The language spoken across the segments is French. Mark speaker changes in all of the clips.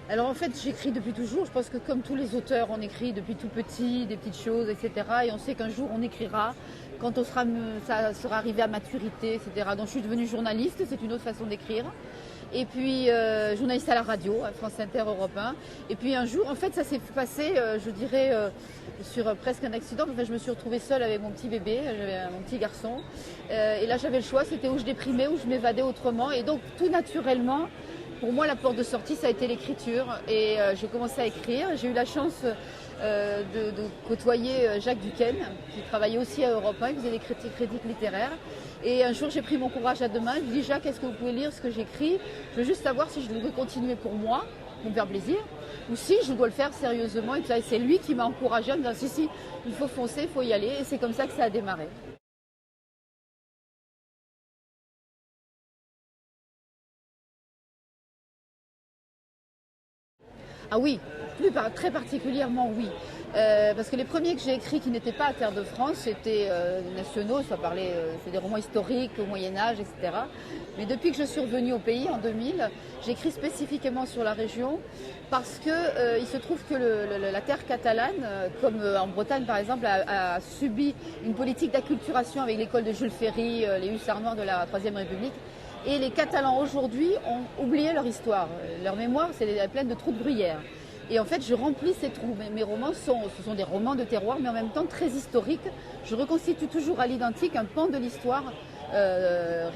Speaker 1: Alors en fait, j'écris depuis toujours. Je pense que comme tous les auteurs, on écrit depuis tout petit, des petites choses, etc. Et on sait qu'un jour on écrira quand ça sera arrivé à maturité, etc. Donc je suis devenue journaliste, c'est une autre façon d'écrire. Et puis journaliste à la radio, à France Inter, Europe 1. Et puis un jour, en fait, ça s'est passé, je dirais, sur presque un accident. Enfin, je me suis retrouvée seule avec mon petit bébé, j'avais mon petit garçon. Et là, j'avais le choix, c'était où je déprimais, où je m'évadais autrement. Et donc, tout naturellement, pour moi, la porte de sortie, ça a été l'écriture. Et j'ai commencé à écrire. J'ai eu la chance de côtoyer Jacques Duquesne, qui travaillait aussi à Europe 1, il faisait des critiques littéraires. Et un jour, j'ai pris mon courage à deux mains. Je lui ai dit, Jacques, est-ce que vous pouvez lire ce que j'écris? Je veux juste savoir si je devrais continuer pour moi, pour me faire plaisir, ou si je dois le faire sérieusement. Et c'est lui qui m'a encouragée en me disant, si, il faut foncer, il faut y aller. Et c'est comme ça que ça a démarré. Ah oui, très particulièrement oui. Parce que les premiers que j'ai écrits qui n'étaient pas à Terre de France, c'était nationaux, c'est des romans historiques au Moyen-Âge, etc. Mais depuis que je suis revenue au pays en 2000, j'écris spécifiquement sur la région parce que il se trouve que la terre catalane, comme en Bretagne par exemple, a subi une politique d'acculturation avec l'école de Jules Ferry, les hussards noirs de la Troisième République. Et les Catalans aujourd'hui ont oublié leur histoire. Leur mémoire, c'est pleine de trous de bruyère. Et en fait, je remplis ces trous. Mes romans ce sont des romans de terroir, mais en même temps très historiques. Je reconstitue toujours à l'identique un pan de l'histoire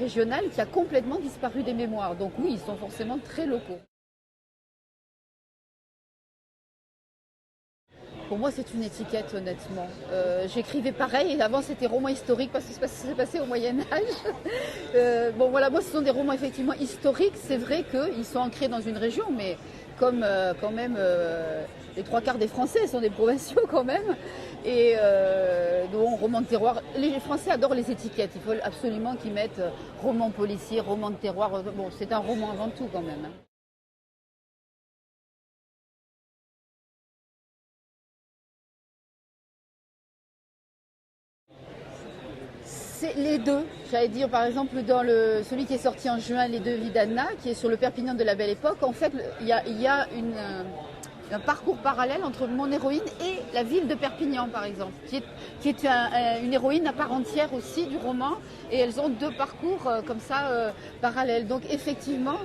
Speaker 1: régionale qui a complètement disparu des mémoires. Donc oui, ils sont forcément très locaux. Pour moi, c'est une étiquette, honnêtement. J'écrivais pareil. Avant, c'était roman historique parce que ça s'est passé au Moyen-Âge. Bon, voilà, moi, ce sont des romans effectivement historiques. C'est vrai qu'ils sont ancrés dans une région, mais comme quand même les trois quarts des Français sont des provinciaux quand même. Et donc, roman de terroir. Les Français adorent les étiquettes. Il faut absolument qu'ils mettent roman policier, roman de terroir. Bon, c'est un roman avant tout quand même. C'est les deux. J'allais dire, par exemple, dans celui qui est sorti en juin, Les Deux Vies d'Anna, qui est sur le Perpignan de la Belle Époque, en fait, il y a un parcours parallèle entre mon héroïne et la ville de Perpignan, par exemple, qui est une héroïne à part entière aussi du roman, et elles ont deux parcours comme ça parallèles. Donc effectivement,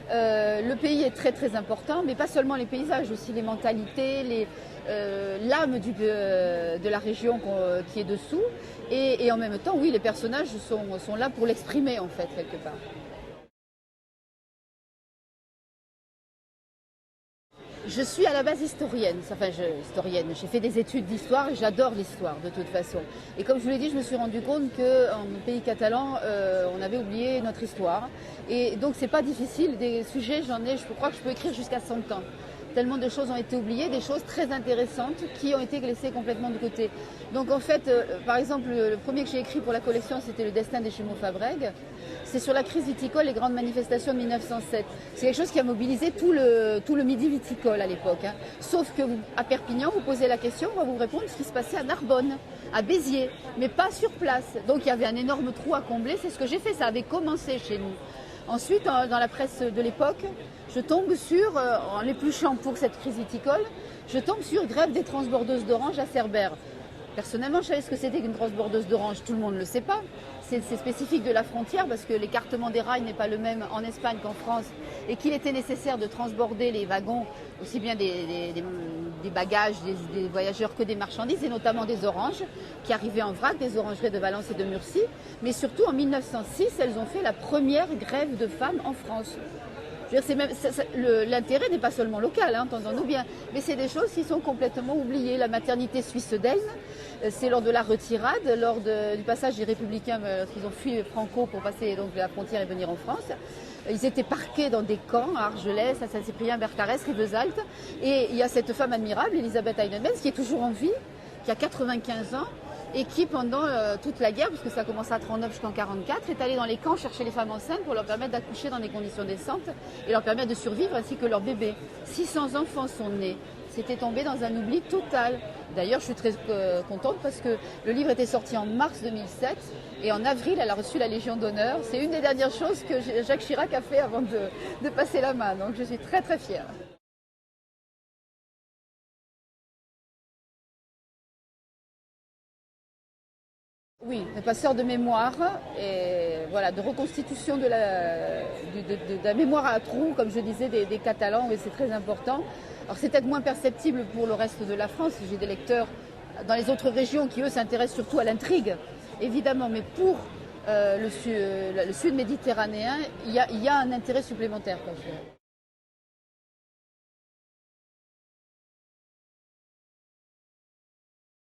Speaker 1: le pays est très très important, mais pas seulement les paysages, aussi les mentalités, l'âme de la région qui est dessous, et en même temps, oui, les personnages sont là pour l'exprimer en fait quelque part. Je suis à la base historienne, historienne. J'ai fait des études d'histoire et j'adore l'histoire de toute façon. Et comme je vous l'ai dit, je me suis rendu compte qu'en pays catalan, on avait oublié notre histoire. Et donc c'est pas difficile, des sujets, je crois que je peux écrire jusqu'à 100 ans. Tellement de choses ont été oubliées, des choses très intéressantes qui ont été laissées complètement de côté. Donc en fait, par exemple, le premier que j'ai écrit pour la collection, c'était Le destin des jumeaux Fabrègue. C'est sur la crise viticole, les grandes manifestations de 1907. C'est quelque chose qui a mobilisé tout le midi viticole à l'époque. Hein. Sauf que à Perpignan, vous posez la question, on va vous répondre ce qui se passait à Narbonne, à Béziers, mais pas sur place. Donc il y avait un énorme trou à combler. C'est ce que j'ai fait, ça avait commencé chez nous. Ensuite, dans la presse de l'époque, je tombe sur, en l'épluchant pour cette crise viticole, je tombe sur grève des transbordeuses d'orange à Cerbère. Personnellement, je savais ce que c'était qu'une transbordeuse d'orange. Tout le monde ne le sait pas. C'est spécifique de la frontière parce que l'écartement des rails n'est pas le même en Espagne qu'en France et qu'il était nécessaire de transborder les wagons, aussi bien des bagages, des voyageurs que des marchandises et notamment des oranges qui arrivaient en vrac des orangeries de Valence et de Murcie. Mais surtout en 1906, elles ont fait la première grève de femmes en France. L'intérêt n'est pas seulement local, hein, entendons-nous bien, mais c'est des choses qui sont complètement oubliées. La maternité suisse d'Elne, c'est lors de la retirade, lors du passage des Républicains, lorsqu'ils ont fui Franco pour passer donc, la frontière et venir en France. Ils étaient parqués dans des camps à Argelès, à Saint-Cyprien, Bercarès, Rivesaltes. Et il y a cette femme admirable, Elisabeth Heinemans, qui est toujours en vie, qui a 95 ans, et qui, pendant toute la guerre, puisque ça commence à 39 jusqu'en 44, est allée dans les camps chercher les femmes enceintes pour leur permettre d'accoucher dans des conditions décentes et leur permettre de survivre ainsi que leurs bébés. 600 enfants sont nés. C'était tombé dans un oubli total. D'ailleurs, je suis très contente parce que le livre était sorti en mars 2007 et en avril, elle a reçu la Légion d'honneur. C'est une des dernières choses que Jacques Chirac a fait avant de passer la main. Donc, je suis très très fière. Oui, un passeur de mémoire et voilà, de reconstitution de la mémoire à trous, comme je disais, des Catalans, et c'est très important. Alors c'est peut-être moins perceptible pour le reste de la France. J'ai des lecteurs dans les autres régions qui, eux, s'intéressent surtout à l'intrigue, évidemment, mais pour le sud méditerranéen, il y a un intérêt supplémentaire, quoi.